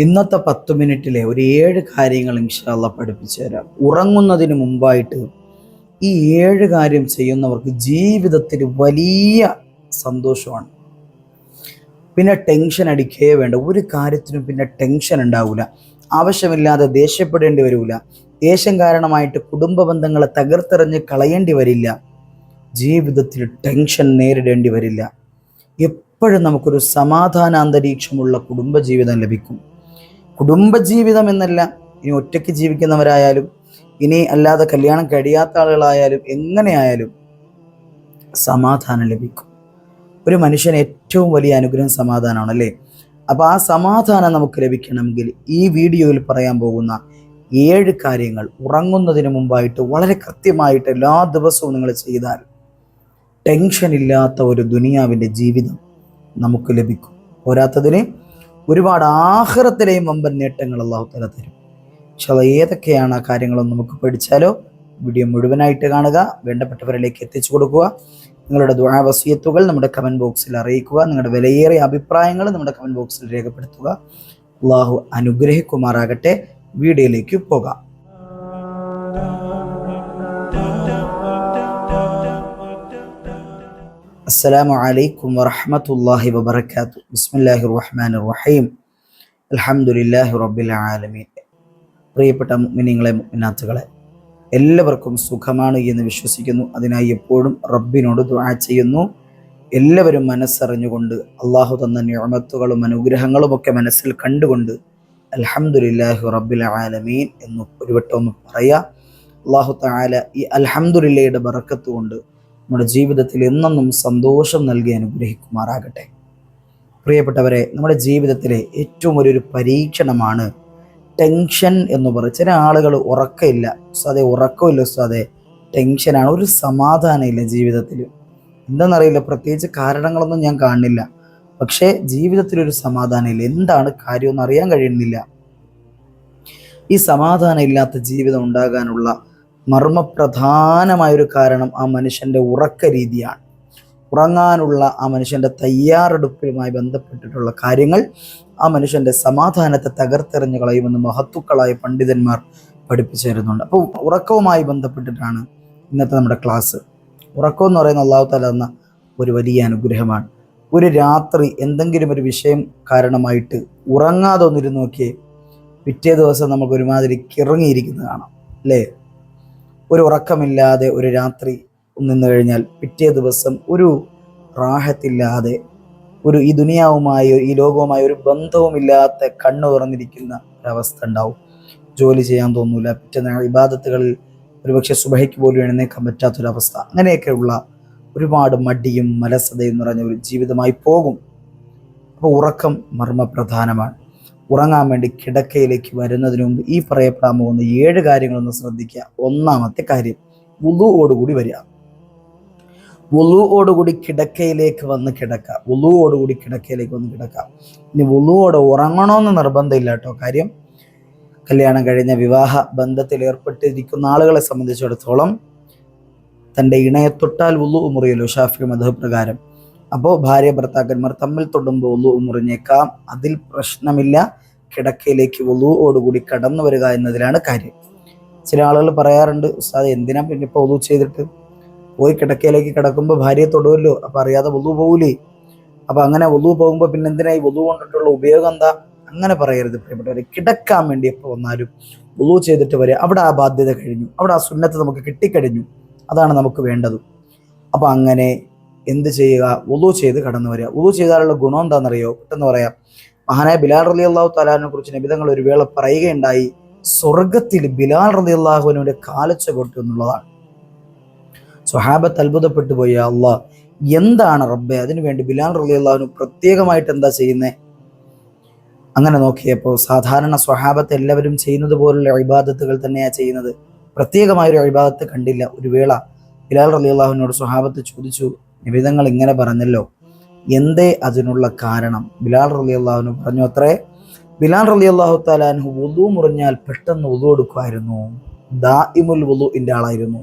ഇന്നത്തെ 10 മിനിറ്റിലെ ഒരു 7 കാര്യങ്ങൾ ഇൻഷാ അള്ളാ പഠിപ്പിച്ചു തരാം. ഉറങ്ങുന്നതിന് മുമ്പായിട്ട് ഈ 7 കാര്യം ചെയ്യുന്നവർക്ക് ജീവിതത്തിൽ വലിയ സന്തോഷമാണ്. പിന്നെ ടെൻഷൻ അടിക്കേ വേണ്ട, ഒരു കാര്യത്തിനും പിന്നെ ടെൻഷൻ ഉണ്ടാവില്ല. ആവശ്യമില്ലാതെ ദേഷ്യപ്പെടേണ്ടി വരില്ല. ദേഷ്യം കാരണമായിട്ട് കുടുംബ ബന്ധങ്ങളെ തകർത്തെറിഞ്ഞ് കളയേണ്ടി വരില്ല. ജീവിതത്തിൽ ടെൻഷൻ നേരിടേണ്ടി വരില്ല. എപ്പോഴും നമുക്കൊരു സമാധാന അന്തരീക്ഷമുള്ള കുടുംബജീവിതം ലഭിക്കും. കുടുംബജീവിതം എന്നല്ല, ഇനി ഒറ്റയ്ക്ക് ജീവിക്കുന്നവരായാലും ഇനി അല്ലാതെ കല്യാണം കഴിയാത്ത ആളുകളായാലും എങ്ങനെയായാലും സമാധാനം ലഭിക്കും. ഒരു മനുഷ്യന് ഏറ്റവും വലിയ അനുഗ്രഹം സമാധാനമാണ്, അല്ലേ? അപ്പോൾ ആ സമാധാനം നമുക്ക് ലഭിക്കണമെങ്കിൽ ഈ വീഡിയോയിൽ പറയാൻ പോകുന്ന 7 കാര്യങ്ങൾ ഉറങ്ങുന്നതിന് മുമ്പായിട്ട് വളരെ കൃത്യമായിട്ട് എല്ലാ ദിവസവും നിങ്ങൾ ചെയ്താൽ ടെൻഷൻ ഇല്ലാത്ത ഒരു ദുനിയാവിൻ്റെ ജീവിതം നമുക്ക് ലഭിക്കും. പോരാത്തതിന് ഒരുപാട് ആഖിറത്തിലെയും വമ്പൻ നേട്ടങ്ങൾ അല്ലാഹു തആല തരും. ഇൻഷാ ഏതൊക്കെയാണ് ആ കാര്യങ്ങളൊന്നും നമുക്ക് പഠിച്ചാലോ? വീഡിയോ മുഴുവനായിട്ട് കാണുക, വേണ്ടപ്പെട്ടവരിലേക്ക് എത്തിച്ചു കൊടുക്കുക. നിങ്ങളുടെ ദുആ വസിയത്തുകൾ നമ്മുടെ കമൻറ്റ് ബോക്സിൽ അറിയിക്കുക. നിങ്ങളുടെ വിലയേറിയ അഭിപ്രായങ്ങൾ നമ്മുടെ കമൻറ്റ് ബോക്സിൽ രേഖപ്പെടുത്തുക. അല്ലാഹു അനുഗ്രഹിക്കുമാറാകട്ടെ. വീഡിയോയിലേക്ക് പോകാം. അസ്സലാമു അലൈക്കും വറഹ്മത്തുള്ളാഹി വബറകാതുഹു. ബിസ്മില്ലാഹിർ റഹ്മാനിർ റഹീം. അൽഹംദുലില്ലാഹി റബ്ബിൽ ആലമീൻ. പ്രിയപ്പെട്ട മുഅ്മിനീങ്ങളെ, മുഅ്മിനാത്തുകളെ, എല്ലാവർക്കും സുഖമാണ് എന്ന് വിശ്വസിക്കുന്നു. അതിനായി എപ്പോഴും റബ്ബിനോട് ദുആ ചെയ്യുന്നു. എല്ലാവരും മനസ്സറിഞ്ഞുകൊണ്ട് അള്ളാഹു തന്ന നിഅമത്തുകളും അനുഗ്രഹങ്ങളും ഒക്കെ മനസ്സിൽ കണ്ടുകൊണ്ട് അൽഹംദുലില്ലാഹി റബ്ബിൽ ആലമീൻ എന്ന് ഒരു വട്ടം ഒന്ന് പറയാ. അള്ളാഹു തആല ഈ അൽഹംദുലില്ലയുടെ ബറക്കത്ത് കൊണ്ട് നമ്മുടെ ജീവിതത്തിൽ എന്നെന്നും സന്തോഷം നൽകി അനുഗ്രഹിക്കുമാറാകട്ടെ. പ്രിയപ്പെട്ടവരെ, നമ്മുടെ ജീവിതത്തിലെ ഏറ്റവും വലിയൊരു പരീക്ഷണമാണ് ടെൻഷൻ എന്ന് പറയും. ചില ആളുകൾ ഉറക്കമില്ല ഉസ്താദെ, ഉറക്കമില്ല ഉസ്താദെ, ടെൻഷനാണ്, ഒരു സമാധാനമില്ല ജീവിതത്തിൽ. എന്താണെന്നറിയില്ല, പ്രത്യേകിച്ച് കാരണങ്ങളൊന്നും ഞാൻ കാണുന്നില്ല, പക്ഷേ ജീവിതത്തിലൊരു സമാധാനമില്ല. എന്താണ് കാര്യമെന്ന് അറിയാൻ കഴിയുന്നില്ല. ഈ സമാധാനം ഇല്ലാത്ത ജീവിതം ഉണ്ടാകാനുള്ള മർമ്മപ്രധാനമായൊരു കാരണം ആ മനുഷ്യൻ്റെ ഉറക്ക രീതിയാണ്. ഉറങ്ങാനുള്ള ആ മനുഷ്യൻ്റെ തയ്യാറെടുപ്പുമായി ബന്ധപ്പെട്ടിട്ടുള്ള കാര്യങ്ങൾ ആ മനുഷ്യൻ്റെ സമാധാനത്തെ തകർത്തെറിഞ്ഞു കളയുമെന്ന് മഹത്തുക്കളായ പണ്ഡിതന്മാർ പഠിപ്പിച്ചു തരുന്നുണ്ട്. അപ്പോൾ ഉറക്കവുമായി ബന്ധപ്പെട്ടിട്ടാണ് ഇന്നത്തെ നമ്മുടെ ക്ലാസ്. ഉറക്കം എന്ന് പറയുന്ന അല്ലാഹു തആല തന്ന ഒരു വലിയ അനുഗ്രഹമാണ്. ഒരു രാത്രി എന്തെങ്കിലും ഒരു വിഷയം കാരണമായിട്ട് ഉറങ്ങാതെ ഒന്നിരുന്ന് നോക്കിയേ, പിറ്റേ ദിവസം നമുക്ക് ഒരുമാതിരി കിറങ്ങിയിരിക്കുന്നത് കാണാം, അല്ലേ? ഒരു ഉറക്കമില്ലാതെ ഒരു രാത്രി നിന്ന് കഴിഞ്ഞാൽ പിറ്റേ ദിവസം ഒരു റാഹത്തില്ലാതെ, ഒരു ഈ ദുനിയാവുമായോ ഈ ലോകവുമായോ ഒരു ബന്ധവുമില്ലാത്ത കണ്ണു തുറന്നിരിക്കുന്ന ഒരവസ്ഥ ഉണ്ടാവും. ജോലി ചെയ്യാൻ തോന്നൂല, പിറ്റേ ഇബാദത്തുകളിൽ ഒരുപക്ഷെ സുബഹിക്ക് പോലും എഴുന്നേക്കാൻ പറ്റാത്തൊരവസ്ഥ. അങ്ങനെയൊക്കെയുള്ള ഒരുപാട് മടിയും മലസതയും നിറഞ്ഞ ഒരു ജീവിതമായി പോകും. അപ്പോൾ ഉറക്കം മർമ്മപ്രധാനമാണ്. ഉറങ്ങാൻ വേണ്ടി കിടക്കയിലേക്ക് വരുന്നതിന് മുമ്പ് ഈ പറയപ്പെടാൻ പോകുന്ന 7 കാര്യങ്ങളൊന്ന് ശ്രദ്ധിക്കുക. ഒന്നാമത്തെ കാര്യം, വുളുഓടുകൂടി വരിക. വുളുഓടുകൂടി കിടക്കയിലേക്ക് വന്ന് കിടക്കുക. വുളുഓടുകൂടി കിടക്കയിലേക്ക് വന്ന് കിടക്കുക. ഇനി വുളുഓടെ ഉറങ്ങണമെന്ന് നിർബന്ധമില്ല കേട്ടോ. കാര്യം, കല്യാണം കഴിഞ്ഞ വിവാഹ ബന്ധത്തിൽ ഏർപ്പെട്ടിരിക്കുന്ന ആളുകളെ സംബന്ധിച്ചിടത്തോളം തൻ്റെ ഇണയെ തൊട്ടാൽ വുളു മുറിയല്ലോ ശാഫിഈ മദ്ഹബ് പ്രകാരം. അപ്പോൾ ഭാര്യ ഭർത്താക്കന്മാർ തമ്മിൽ തൊടുമ്പോൾ വുളു മുറിഞ്ഞേക്കാം, അതിൽ പ്രശ്നമില്ല. കിടക്കയിലേക്ക് വുളുഓടുകൂടി കടന്നു വരിക എന്നതിലാണ് കാര്യം. ചില ആളുകൾ പറയാറുണ്ട്, ഉസ്താദ് എന്തിനാ പിന്നെ ഇപ്പോൾ വുളു ചെയ്തിട്ട് പോയി കിടക്കയിലേക്ക് കിടക്കുമ്പോൾ ഭാര്യയെ തൊടുമല്ലോ, അപ്പം അറിയാതെ വുളു പോകൂലേ? അപ്പം അങ്ങനെ വുളു പോകുമ്പോൾ പിന്നെ എന്തിനാ ഈ വുളു കൊണ്ടിട്ടുള്ള ഉപയോഗം എന്താ? അങ്ങനെ പറയരുത് പ്രിയപ്പെട്ടവരെ. കിടക്കാൻ വേണ്ടി എപ്പോൾ വന്നാലും വുളു ചെയ്തിട്ട് വരിക. അവിടെ ആ ബാധ്യത കഴിഞ്ഞു, അവിടെ ആ സുന്നത്ത് നമുക്ക് കിട്ടിക്കഴിഞ്ഞു. അതാണ് നമുക്ക് വേണ്ടത്. അപ്പം അങ്ങനെ എന്ത് ചെയ്യുക? വുളു ചെയ്ത് കടന്നു വരിക. വുളു ചെയ്താലുള്ള ഗുണം എന്താണെന്നറിയോ? പെട്ടെന്ന് പറയാം. മഹാനായ ബിലാൽ റളിയല്ലാഹു തആലാനെ കുറിച്ച് നബി തങ്ങൾ ഒരു വേള പറയുകയുണ്ടായി, സ്വർഗത്തിൽ ബിലാൽ റളിയല്ലാഹു അൻഹുവിന്റെ കാലച്ച കൊട്ടു എന്നുള്ളതാണ്. സ്വഹാബത്ത് അത്ഭുതപ്പെട്ടു പോയി, അല്ലാഹ് എന്താണ് റബ്ബേ, അതിനുവേണ്ടി ബിലാൽ റളിയല്ലാഹു അൻഹു പ്രത്യേകമായിട്ട് എന്താ ചെയ്യുന്നത്? അങ്ങനെ നോക്കിയപ്പോൾ സാധാരണ സ്വഹാബത്ത് എല്ലാവരും ചെയ്യുന്നത് പോലുള്ള ഇബാദത്തുകൾ തന്നെയാണ് ചെയ്യുന്നത്. പ്രത്യേകമായൊരു ഇബാദത്ത് കണ്ടില്ല. ഒരു വേള ബിലാൽ റളിയല്ലാഹു അൻഹുവിനോട് സ്വഹാബത്ത് ചോദിച്ചു, നബി തങ്ങൾ ഇങ്ങനെ പറഞ്ഞല്ലോ, എന്തേ അതിനുള്ള കാരണം? ബിലാൽ റളിയല്ലാഹു അൻഹു പറഞ്ഞു അത്രേ, ബിലാൽ റളിയല്ലാഹു തആല അൻഹു വുളു മുറിഞ്ഞാൽ പെട്ടെന്ന് വുളു എടുക്കുമായിരുന്നു, ദാഇമുൽ വുളുഇന്റെ ആളായിരുന്നു.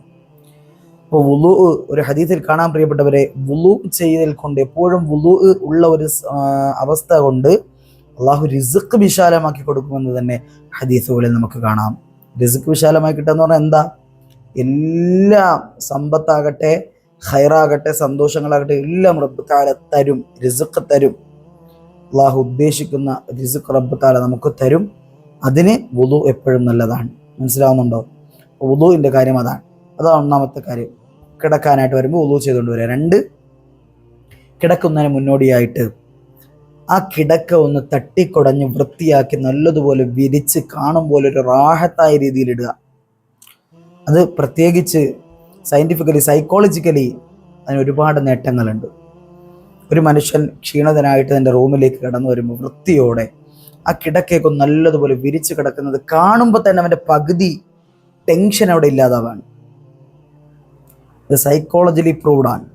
അപ്പോൾ വുളു ഒരു ഹദീസിൽ കാണാൻ പ്രിയപ്പെട്ടവരെ, വുളു ചെയ്തൽ കൊണ്ട് എപ്പോഴും വുളു ഉള്ള ഒരു അവസ്ഥ കൊണ്ട് അള്ളാഹു റിസ്ക് വിശാലമാക്കി കൊടുക്കുമെന്ന് തന്നെ ഹദീസുകളിൽ നമുക്ക് കാണാം. റിസ്ക് വിശാലമായി കിട്ടുക എന്ന് പറഞ്ഞാൽ എന്താ? എല്ലാം സമ്പത്താകട്ടെ, ഖൈറാകട്ടെ, സന്തോഷങ്ങളാകട്ടെ എല്ലാം റബ്ബ് തആല തരും, റിസ്ക് തരും. അള്ളാഹു ഉദ്ദേശിക്കുന്ന റിസ്ക് റബ്ബ് തആല നമുക്ക് തരും. അതിന് വുളു എപ്പോഴും നല്ലതാണ്. മനസ്സിലാവുന്നുണ്ടോ? വുളുവിൻ്റെ കാര്യം അതാണ്. അതാണ് ഒന്നാമത്തെ കാര്യം. കിടക്കാനായിട്ട് വരുമ്പോൾ വുളു ചെയ്തുകൊണ്ട് വരിക. 2, കിടക്കുന്നതിന് മുന്നോടിയായിട്ട് ആ കിടക്ക ഒന്ന് തട്ടിക്കുടഞ്ഞ് വൃത്തിയാക്കി നല്ലതുപോലെ വിരിച്ച് കാണും പോലെ ഒരു റാഹത്തായ രീതിയിൽ ഇടുക. അത് പ്രത്യേകിച്ച് സയൻറ്റിഫിക്കലി, സൈക്കോളജിക്കലി അതിന് ഒരുപാട് നേട്ടങ്ങളുണ്ട്. ഒരു മനുഷ്യൻ ക്ഷീണിതനായിട്ട് തൻ്റെ റൂമിലേക്ക് കടന്നു വരുമ്പോൾ വൃത്തിയോടെ ആ കിടക്കയൊക്കെ നല്ലതുപോലെ വിരിച്ച് കിടക്കുന്നത് കാണുമ്പോൾ തന്നെ അവൻ്റെ പകുതി ടെൻഷൻ അവിടെ ഇല്ലാതാവാണ്. ഇത് സൈക്കോളജിക്കലി പ്രൂവ്ഡ് ആണ്.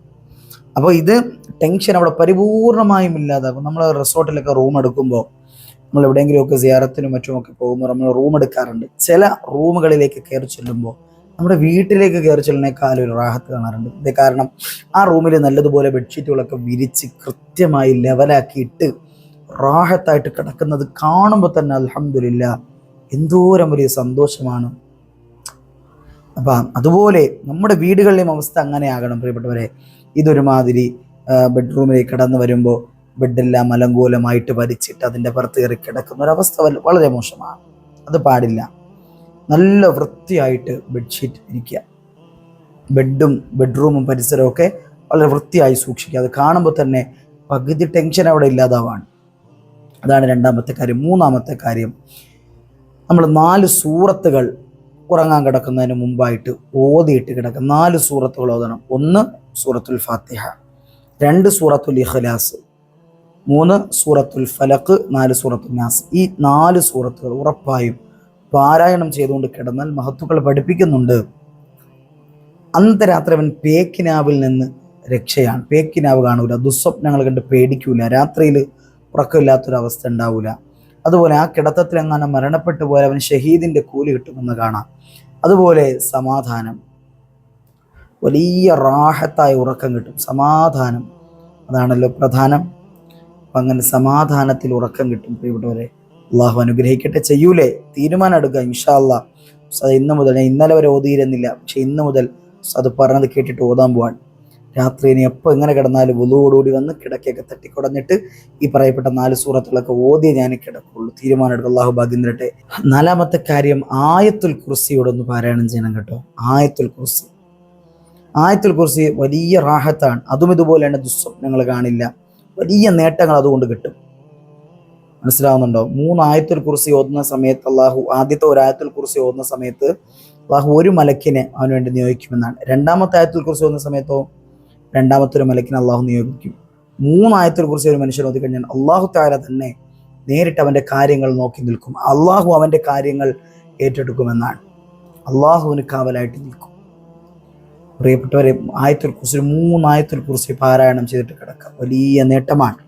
അപ്പോൾ ഇത് ടെൻഷൻ അവിടെ പരിപൂർണമായും ഇല്ലാതാകും. നമ്മൾ റിസോർട്ടിലൊക്കെ റൂം എടുക്കുമ്പോൾ, നമ്മൾ എവിടെയെങ്കിലുമൊക്കെ സിയാറത്തിനും മറ്റുമൊക്കെ പോകുമ്പോൾ നമ്മൾ റൂം എടുക്കാറുണ്ട്. ചില റൂമുകളിലേക്ക് കയറി ചെല്ലുമ്പോൾ നമ്മുടെ വീട്ടിലേക്ക് കയറി ചെല്ലുന്നേക്കാളും ഒരു റാഹത്ത് കാണാറുണ്ട്. ഇത് കാരണം ആ റൂമിൽ നല്ലതുപോലെ ബെഡ്ഷീറ്റുകളൊക്കെ വിരിച്ച് കൃത്യമായി ലെവലാക്കിയിട്ട് റാഹത്തായിട്ട് കിടക്കുന്നത് കാണുമ്പോൾ തന്നെ അൽഹംദുലില്ലാഹ് എന്തോരം വലിയ സന്തോഷമാണ്. അപ്പം അതുപോലെ നമ്മുടെ വീടുകളിലെയും അവസ്ഥ അങ്ങനെ ആകണം പ്രിയപ്പെട്ടവരെ. ഇതൊരുമാതിരി ബെഡ്റൂമിലേക്ക് കടന്നു വരുമ്പോൾ ബെഡെല്ലാം അലങ്കോലമായിട്ട് വലിച്ചിട്ട് അതിൻ്റെ പുറത്ത് കയറി കിടക്കുന്ന ഒരവസ്ഥ വളരെ മോശമാണ്. അത് പാടില്ല. നല്ല വൃത്തിയായിട്ട് ബെഡ്ഷീറ്റ് ഇരിക്കുക, ബെഡ്റൂമും പരിസരവും ഒക്കെ വളരെ വൃത്തിയായി സൂക്ഷിക്കുക. അത് കാണുമ്പോൾ തന്നെ പകുതി ടെൻഷൻ അവിടെ ഇല്ലാതാവാണ്. അതാണ് 2ാമത്തെ കാര്യം. 3ാമത്തെ കാര്യം, നമ്മൾ 4 സൂറത്തുകൾ ഉറങ്ങാൻ കിടക്കുന്നതിന് മുമ്പായിട്ട് ഓതിയിട്ട് കിടക്കുക. 4 സൂറത്തുകൾ ഓതണം. 1 സൂറത്തുൽ ഫാത്തിഹ, 2 സൂറത്തുൽ ഇഖ്ലാസ്, 3 സൂറത്തുൽ ഫലഖ്, 4 സൂറത്തുൽ നാസ്. ഈ 4 സൂറത്തുകൾ ഉറപ്പായും പാരായണം ചെയ്തുകൊണ്ട് കിടന്നാൽ മഹത്തുക്കൾ പഠിപ്പിക്കുന്നുണ്ട്, അന്നത്തെ രാത്രി അവൻ പേക്കിനാവിൽ നിന്ന് രക്ഷയാണ്. പേക്കിനാവ് കാണൂല, ദുസ്വപ്നങ്ങൾ കണ്ട് പേടിക്കൂല, രാത്രിയിൽ ഉറക്കമില്ലാത്തൊരവസ്ഥ ഉണ്ടാവില്ല. അതുപോലെ ആ കിടത്തത്തിലെങ്ങാനും മരണപ്പെട്ടു പോയാൽ അവൻ ഷഹീദിൻ്റെ കൂലി കിട്ടുമെന്ന് കാണാം. അതുപോലെ സമാധാനം, വലിയ റാഹത്തായ ഉറക്കം കിട്ടും. സമാധാനം അതാണല്ലോ പ്രധാനം. അപ്പം അങ്ങനെ സമാധാനത്തിൽ ഉറക്കം കിട്ടും പ്രിയപ്പെട്ടവരെ. അള്ളാഹു അനുഗ്രഹിക്കട്ടെ. ചെയ്യൂലേ? തീരുമാനം എടുക്കുക ഇൻഷാ അള്ളാഹ്. അത് ഇന്ന് മുതൽ, ഞാൻ ഇന്നലെ വരെ ഓതിയിരുന്നില്ല, പക്ഷെ ഇന്ന് മുതൽ അത് പറഞ്ഞത് കേട്ടിട്ട് ഓതാൻ പോവാൻ. രാത്രി ഇനി എപ്പോൾ എങ്ങനെ കിടന്നാലും വുളുവോടുകൂടി വന്ന് കിടക്കയൊക്കെ തട്ടിക്കുടഞ്ഞിട്ട് ഈ പറയപ്പെട്ട 4 സൂറത്തുകളൊക്കെ ഓതിയേ ഞാൻ കിടക്കുള്ളൂ. തീരുമാനം എടുക്കുക. അള്ളാഹു ഭാഗ്യം തരട്ടെ. 4ാമത്തെ കാര്യം, ആയത്തുൽ കുർസിയോടൊന്ന് പാരായണം ചെയ്യണം കേട്ടോ. ആയത്തുൽ കുർസി വലിയ റാഹത്താണ്. അതും ഇതുപോലെയാണ്, ദുസ്വപ്നങ്ങൾ കാണില്ല, വലിയ നേട്ടങ്ങൾ അതുകൊണ്ട് കിട്ടും. മനസ്സിലാവുന്നുണ്ടോ? 3 ആയത്തുൽ കുർസി ഓതുന്ന സമയത്ത് അള്ളാഹു, ആദ്യത്തെ 1 ആയത്തുൽ കുർസി ഓതുന്ന സമയത്ത് അള്ളാഹു 1 മലക്കിനെ അവന് വേണ്ടി നിയോഗിക്കുമെന്നാണ്. 2ാമത്തെ ആയത്തുൽ കുർസി ഓതുന്ന സമയത്തോ 2ാമത്തെ 1 മലക്കിനെ അള്ളാഹു നിയോഗിക്കും. 3 ആയത്തുൽ കുർസി ഒരു മനുഷ്യൻ ഓതി കഴിഞ്ഞാൽ അള്ളാഹു തആല തന്നെ നേരിട്ട് അവൻ്റെ കാര്യങ്ങൾ നോക്കി നിൽക്കും. അള്ളാഹു അവൻ്റെ കാര്യങ്ങൾ ഏറ്റെടുക്കുമെന്നാണ്. അള്ളാഹുവിന് കാവലായിട്ട് നിൽക്കും. പ്രിയപ്പെട്ടവരെ, ആയത്തുൽ കുർസി 3 ആയത്തുൽ കുർസി പാരായണം ചെയ്തിട്ട് കിടക്കുക, വലിയ നേട്ടമാണ്.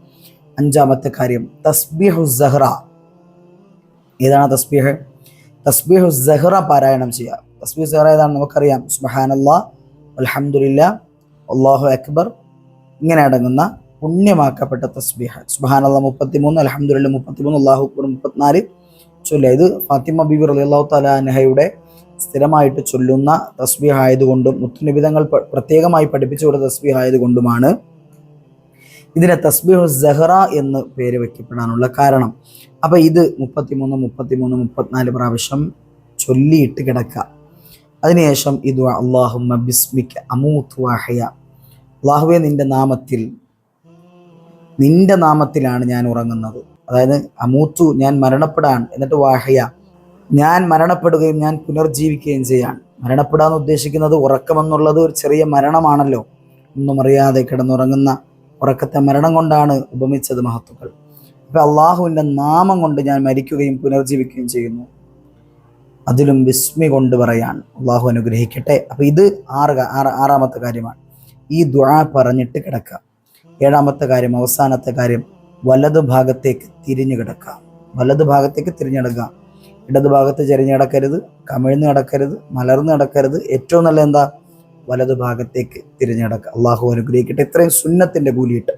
5ാമത്തെ കാര്യം, തസ്ബീഹു സഹ്റ. ഏതാണ് തസ്ബീഹ്? തസ്ബീഹു സഹ്റ പാരായണം ചെയ്യുക. തസ്ബീഹ് സഹ്റ ഏതാണ് നമുക്കറിയാം. സുബ്ഹാനല്ലാഹ്, അൽഹംദുലില്ലാഹ്, അല്ലാഹു അക്ബർ, ഇങ്ങനെ അടങ്ങുന്ന പുണ്യമാക്കപ്പെട്ട തസ്ബീഹ്. സുബ്ഹാനല്ലാഹ് 33, അൽഹംദുലില്ലാഹ് 33, അല്ലാഹു അക്ബർ 34 ചൊല്ലുക. ഇത് ഫാത്തിമ ബീബി റളിയല്ലാഹു തആല അൻഹയുടെ സ്ഥിരമായിട്ട് ചൊല്ലുന്ന തസ്ബീഹ് ആയതുകൊണ്ടും മുത്തുനബി തങ്ങൾ പ്രത്യേകമായി പഠിപ്പിച്ചു കൊടുത്ത തസ്ബീഹ് ആയതുകൊണ്ടുമാണ് ഇതിനെ തസ്ബീഹു സഹ്റ എന്ന് പേര് വയ്ക്കപ്പെടാനുള്ള കാരണം. അപ്പം ഇത് 33, 34 പ്രാവശ്യം ചൊല്ലിയിട്ട് കിടക്കുക. അതിനുശേഷം ഇത് അല്ലാഹുമ്മ ബിസ്മിക അമൂതു വഅഹ്യ, അല്ലാഹുവേ നിന്റെ നാമത്തിലാണ് ഞാൻ ഉറങ്ങുന്നത്. അതായത് അമൂത്തു, ഞാൻ മരണപ്പെടാൻ, എന്നിട്ട് വഅഹ്യ, ഞാൻ മരണപ്പെടുകയും ഞാൻ പുനർജീവിക്കുകയും ചെയ്യാൻ. മരണപ്പെടാൻ ഉദ്ദേശിക്കുന്നത് ഉറക്കമെന്നുള്ളത് ഒരു ചെറിയ മരണമാണല്ലോ. ഒന്നും അറിയാതെ കിടന്നുറങ്ങുന്ന ഉറക്കത്തെ മരണം കൊണ്ടാണ് ഉപമിച്ചത് മഹത്തുക്കൾ. അപ്പം അള്ളാഹുവിൻ്റെ നാമം കൊണ്ട് ഞാൻ മരിക്കുകയും പുനർജീവിക്കുകയും ചെയ്യുന്നു. അതിലും ബിസ്മി കൊണ്ട് പറയാൻ. അള്ളാഹു അനുഗ്രഹിക്കട്ടെ. അപ്പം ഇത് 6ാമത്തെ കാര്യമാണ്. ഈ ദുആ പറഞ്ഞിട്ട് കിടക്കുക. 7ാമത്തെ കാര്യം, അവസാനത്തെ കാര്യം, വലതു ഭാഗത്തേക്ക് തിരിഞ്ഞു കിടക്കുക. വലതു ഭാഗത്തേക്ക് തിരിഞ്ഞെടുക്കുക. ഇടതു ഭാഗത്ത് ചെരിഞ്ഞ് കിടക്കരുത്, കമിഴ്ന്ന് കിടക്കരുത്, മലർന്ന് കിടക്കരുത്. ഏറ്റവും നല്ല എന്താ? വലതു ഭാഗത്തേക്ക് തിരിഞ്ഞു കിടക്കുക. അള്ളാഹു അനുഗ്രഹിക്കട്ടെ. ഇത്രയും സുന്നത്തിൻ്റെ കൂലിയിട്ട്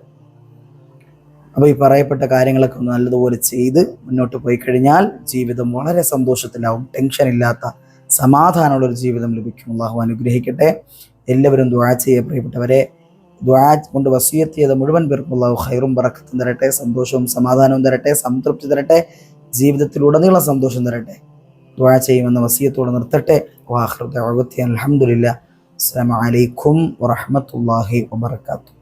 അപ്പോൾ ഈ പറയപ്പെട്ട കാര്യങ്ങളൊക്കെ ഒന്ന് നല്ലതുപോലെ ചെയ്ത് മുന്നോട്ട് പോയി കഴിഞ്ഞാൽ ജീവിതം വളരെ സന്തോഷത്തിലാവും. ടെൻഷൻ ഇല്ലാത്ത സമാധാനമുള്ളൊരു ജീവിതം ലഭിക്കും. അള്ളാഹു അനുഗ്രഹിക്കട്ടെ. എല്ലാവരും ദുആ ചെയ്യുക. പ്രിയപ്പെട്ടവരെ, ദുആ കൊണ്ട് വസിയത്ത് ചെയ്ത മുഴുവൻ പേർക്കും അള്ളാഹു ഖൈറും ബറക്കത്തും തരട്ടെ, സന്തോഷവും സമാധാനവും തരട്ടെ, സംതൃപ്തി തരട്ടെ, ജീവിതത്തിലുടനീളം സന്തോഷം തരട്ടെ. ദുആ ചെയ്യുമെന്ന വസിയത്തോടെ നിർത്തട്ടെ. വാഖിറു ദഅവതി അൽഹംദുലില്ലാഹ്. അസ്സലാമു അലൈക്കും വറഹ്മത്തുള്ളാഹി വബറകാതുഹു.